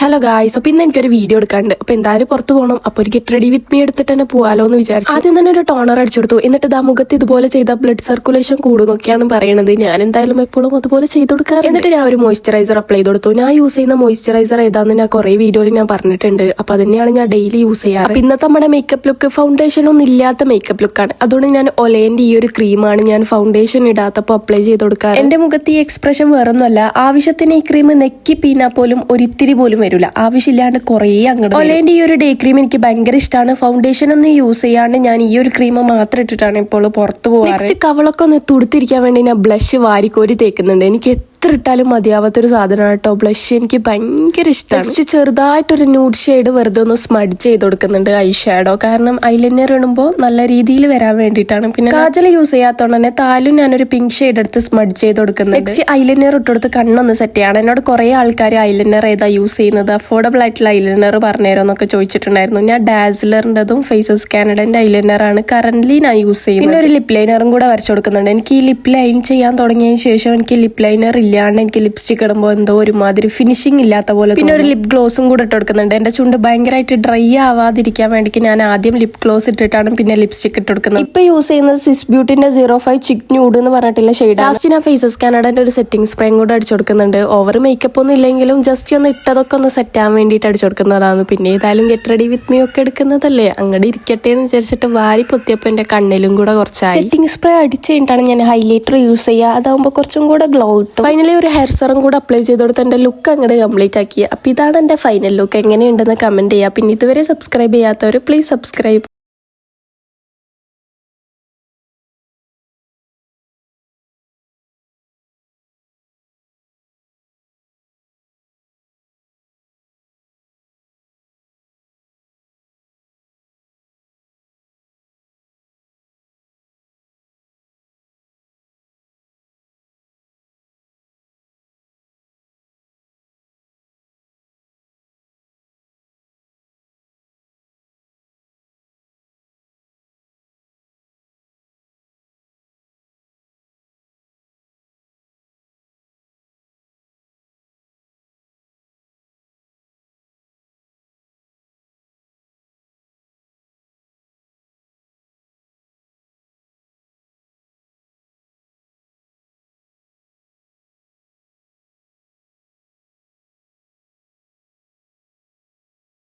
Hello guys, അപ്പൊ ഇന്ന് എനിക്കൊരു വീഡിയോ എടുക്കാണ്ട്. അപ്പൊ എന്തായാലും പുറത്ത് പോകണം. അപ്പൊ ഒരു ഗെറ്റ് റെഡി വിത്ത് മീ എടുത്തിട്ട് തന്നെ പോവാലോ എന്ന് വിചാരിച്ചു. ആദ്യം തന്നെ ഒരു ടോണർ അടിച്ചെടുത്തു. എന്നിട്ട് ആ മുഖത്ത് ഇതുപോലെ ചെയ്ത ബ്ലഡ് സർക്കുലേഷൻ കൂടുന്നൊക്കെയാണ് പറയുന്നത്. ഞാൻ എന്തായാലും എപ്പോഴും അതുപോലെ ചെയ്ത് കൊടുക്കാറ്. എന്നിട്ട് ഞാൻ ഒരു മോയ്സ്ചറൈസർ അപ്ലൈ ചെയ്ത് കൊടുത്തു. ഞാൻ യൂസ് ചെയ്യുന്ന മോയ്സ്ചറൈസർ ഏതാന്ന് ഞാൻ കുറെ വീഡിയോയിൽ ഞാൻ പറഞ്ഞിട്ടുണ്ട്. അപ്പൊ അതന്നെയാണ് ഞാൻ ഡെയിലി യൂസ് ചെയ്യാറ്. അപ്പൊ ഇന്നത്തെ നമ്മുടെ മേക്കപ്പ് ലുക്ക് ഫൗണ്ടേഷൻ ഒന്നും ഇല്ലാത്ത മേക്കപ്പ് ലുക്കാണ്. അതുകൊണ്ട് ഞാൻ ഒലേന്റെ ഈ ഒരു ക്രീമാണ് ഞാൻ ഫൗണ്ടേഷൻ ഇടാത്തപ്പോ അപ്ലൈ ചെയ്ത് കൊടുക്കാറ്. എന്റെ മുഖത്ത് ഈ എക്സ്പ്രഷൻ വേറൊന്നുമല്ല, ആവശ്യത്തിന് ഈ ക്രീം നെക്കി പീനാ പോലും ഒരിത്തിരി പോലും വരില്ല. ആവശ്യമില്ലാണ്ട് കുറേ അങ്ങോട്ട്. ഒലേന്റെ ഈ ഒരു ഡേ ക്രീം എനിക്ക് ഭയങ്കര ഇഷ്ടമാണ്. ഫൗണ്ടേഷൻ ഒന്നും യൂസ് ചെയ്യാണ്ട് ഞാൻ ഈ ഒരു ക്രീം മാത്രം ഇട്ടിട്ടാണ് ഇപ്പോൾ പുറത്ത് പോകാറ്. നെക്സ്റ്റ് കവളൊക്കെ ഒന്ന് തുടുത്തിരിക്കാൻ വേണ്ടി ഞാൻ ബ്ലഷ് വാരിക്കോരി തേക്കുന്നുണ്ട്. എനിക്ക് എത്ര ഇട്ടാലും മതിയാവാത്തൊരു സാധനമാണ് കേട്ടോ ബ്ലഷ്. എനിക്ക് ഭയങ്കര ഇഷ്ടമാണ്. നെക്സ്റ്റ് ചെറുതായിട്ടൊരു ന്യൂഡ് ഷെയ്ഡ് വെറുതെ ഒന്ന് സ്മഡ് ചെയ്ത് കൊടുക്കുന്നുണ്ട് ഐ ഷാഡോ. കാരണം ഐലൈനർ ഇടുമ്പോൾ നല്ല രീതിയിൽ വരാൻ വേണ്ടിയിട്ടാണ്. പിന്നെ കാജൽ യൂസ് ചെയ്യാത്തതുകൊണ്ട് തന്നെ താലും ഞാനൊരു പിങ്ക് ഷെയ്ഡ് എടുത്ത് സ്മഡ് ചെയ്ത് കൊടുക്കുന്നുണ്ട്. നെക്സ്റ്റ് ഐലൈനർ ഇട്ടുകൊടുത്ത് കണ്ണൊന്ന് സെറ്റ് ചെയ്യണം. എന്നോട് കുറെ ആൾക്കാർ ഐലൈനർ ഏതാ യൂസ് ചെയ്യുന്നത്, അഫോർഡബിൾ ആയിട്ടുള്ള ഐലൈനർ പറഞ്ഞുതരാം എന്നൊക്കെ ചോദിച്ചിട്ടുണ്ടായിരുന്നു. ഞാൻ ഡാസ്ലറിൻ്റെതും ഫേസസ് കാനഡന്റെ ഐലൈനർ ആണ് കറന്റ് ഞാൻ യൂസ് ചെയ്യുന്നത്. പിന്നെ ഒരു ലിപ് ലൈനറും കൂടെ വരച്ചു കൊടുക്കുന്നുണ്ട്. എനിക്ക് ഈ ലിപ് ലൈൻ ചെയ്യാൻ തുടങ്ങിയതിന് ശേഷം എനിക്ക് ലിപ് ലൈനർ ഇല്ലാണ്ട് എനിക്ക് ലിപ്സ്റ്റിക് ഇടുമ്പോൾ എന്തോ ഒരുമാതിരി ഫിനിഷിംഗ് ഇല്ലാത്ത പോലെ. പിന്നെ ഒരു ലിപ് ഗ്ലോസും കൂടെ ഇട്ട് കൊടുക്കുന്നുണ്ട്. എന്റെ ചുണ്ട് ഭയങ്കരമായിട്ട് ഡ്രൈ ആവാതിരിക്കാൻ വേണ്ടി ഞാൻ ആദ്യം ലിപ് ഗ്ലോസ് ഇട്ടിട്ടാണ് പിന്നെ ലിപ്സ്റ്റിക് ഇട്ട് കൊടുക്കുന്നത്. ഇപ്പൊ യൂസ് ചെയ്യുന്നത് സ്വിസ് ബ്യൂട്ടിന്റെ 05 ചിക് ന്യൂഡ് എന്ന് പറഞ്ഞിട്ടുള്ള ഷെയ്ഡ്. ലാസ്റ്റ് ഞാൻ ഫേസസ് കാനഡന്റെ ഒരു സെറ്റിംഗ് സ്പ്രേയും കൂടെ അടിച്ചു കൊടുക്കുന്നുണ്ട്. ഓവർ മേക്കപ്പ് ഒന്നും ഇല്ലെങ്കിലും ജസ്റ്റ് ഒന്ന് ഇട്ടതൊക്കെ ഒന്ന് സെറ്റ് ആവാൻ വേണ്ടിയിട്ട് അടിച്ചു കൊടുക്കുന്നതാണ്. പിന്നെ ഏതായാലും ഗെറ്റ് റെഡി വിത്ത് മീ ഒക്കെ എടുക്കുന്നതല്ലേ, അങ്ങോട്ട് ഇരിക്കട്ടെ എന്ന് വിചാരിച്ചിട്ട് വാരി പൊത്തിയപ്പോൾ എന്റെ കണ്ണിലും കൂടെ കുറച്ചായി. സെറ്റിംഗ് സ്പ്രേ അടിച്ചു കഴിഞ്ഞിട്ടാണ് ഞാൻ ഹൈലൈറ്റർ യൂസ് ചെയ്യുക. അതാകുമ്പോൾ കുറച്ചും കൂടെ ഗ്ലോ കിട്ടും. ഫൈനലി ഒരു ഹെയർ സെറും കൂടെ അപ്ലൈ ചെയ്ത് കൊടുത്ത് എന്റെ ലുക്ക് അങ്ങോട്ട് കംപ്ലീറ്റ് ആക്കി. അപ്പൊ ഇതാണ് എന്റെ ഫൈനൽ ലുക്ക്. എങ്ങനെയുണ്ടെന്ന് കമന്റ് ചെയ്യുക. പിന്നെ ഇതുവരെ സബ്സ്ക്രൈബ് ചെയ്യാത്തവർ പ്ലീസ് സബ്സ്ക്രൈബ്.